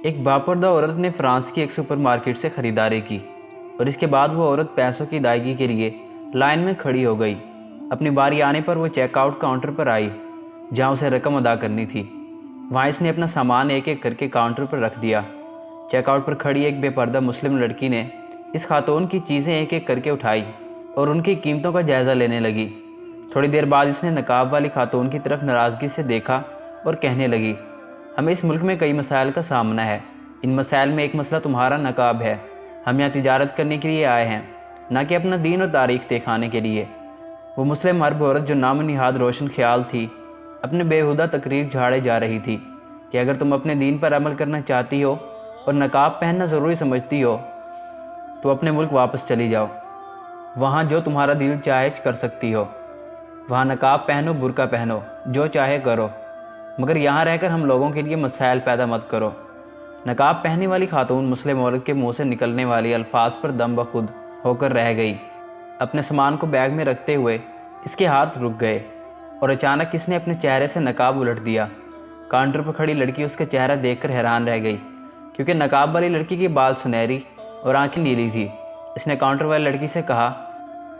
ایک باپردہ عورت نے فرانس کی ایک سپر مارکیٹ سے خریداری کی اور اس کے بعد وہ عورت پیسوں کی ادائیگی کے لیے لائن میں کھڑی ہو گئی۔ اپنی باری آنے پر وہ چیک آؤٹ کاؤنٹر پر آئی جہاں اسے رقم ادا کرنی تھی۔ وہاں اس نے اپنا سامان ایک ایک کر کے کاؤنٹر پر رکھ دیا۔ چیک آؤٹ پر کھڑی ایک بے پردہ مسلم لڑکی نے اس خاتون کی چیزیں ایک ایک کر کے اٹھائی اور ان کی قیمتوں کا جائزہ لینے لگی۔ تھوڑی دیر بعد اس نے نقاب والی خاتون کی طرف ناراضگی سے دیکھا اور کہنے لگی، ہمیں اس ملک میں کئی مسائل کا سامنا ہے۔ ان مسائل میں ایک مسئلہ تمہارا نقاب ہے۔ ہم یہاں تجارت کرنے کے لیے آئے ہیں، نہ کہ اپنا دین اور تاریخ دکھانے کے لیے۔ وہ مسلم عرب عورت جو نام و نہاد روشن خیال تھی، اپنے بےہودہ تقریر جھاڑے جا رہی تھی کہ اگر تم اپنے دین پر عمل کرنا چاہتی ہو اور نقاب پہننا ضروری سمجھتی ہو تو اپنے ملک واپس چلی جاؤ۔ وہاں جو تمہارا دل چاہے کر سکتی ہو۔ وہاں نقاب پہنو، برقع پہنو، جو چاہے کرو، مگر یہاں رہ کر ہم لوگوں کے لیے مسائل پیدا مت کرو۔ نقاب پہننے والی خاتون مسلم عورت کے منہ سے نکلنے والی الفاظ پر دم بخود ہو کر رہ گئی۔ اپنے سامان کو بیگ میں رکھتے ہوئے اس کے ہاتھ رک گئے اور اچانک اس نے اپنے چہرے سے نقاب الٹ دیا۔ کاؤنٹر پر کھڑی لڑکی اس کا چہرہ دیکھ کر حیران رہ گئی کیونکہ نقاب والی لڑکی کے بال سنہری اور آنکھیں نیلی تھی۔ اس نے کاؤنٹر والی لڑکی سے کہا،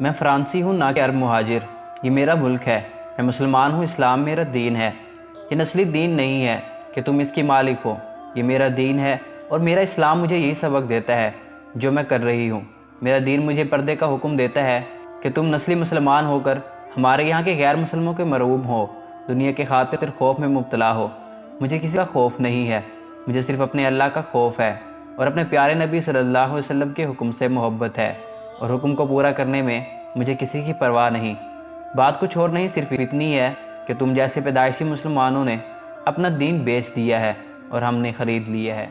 میں فرانسی ہوں، نہ کہ عرب مہاجر۔ یہ میرا ملک ہے، میں مسلمان ہوں، اسلام میرا دین ہے۔ یہ نسلی دین نہیں ہے کہ تم اس کی مالک ہو۔ یہ میرا دین ہے اور میرا اسلام مجھے یہی سبق دیتا ہے جو میں کر رہی ہوں۔ میرا دین مجھے پردے کا حکم دیتا ہے کہ تم نسلی مسلمان ہو کر ہمارے یہاں کے غیر مسلموں کے مرعوب ہو، دنیا کے خاطر خوف میں مبتلا ہو۔ مجھے کسی کا خوف نہیں ہے، مجھے صرف اپنے اللہ کا خوف ہے اور اپنے پیارے نبی صلی اللہ علیہ وسلم کے حکم سے محبت ہے، اور حکم کو پورا کرنے میں مجھے کسی کی پرواہ نہیں۔ بات کچھ اور نہیں، صرف اتنی ہے کہ تم جیسے پیدائشی مسلمانوں نے اپنا دین بیچ دیا ہے اور ہم نے خرید لیا ہے۔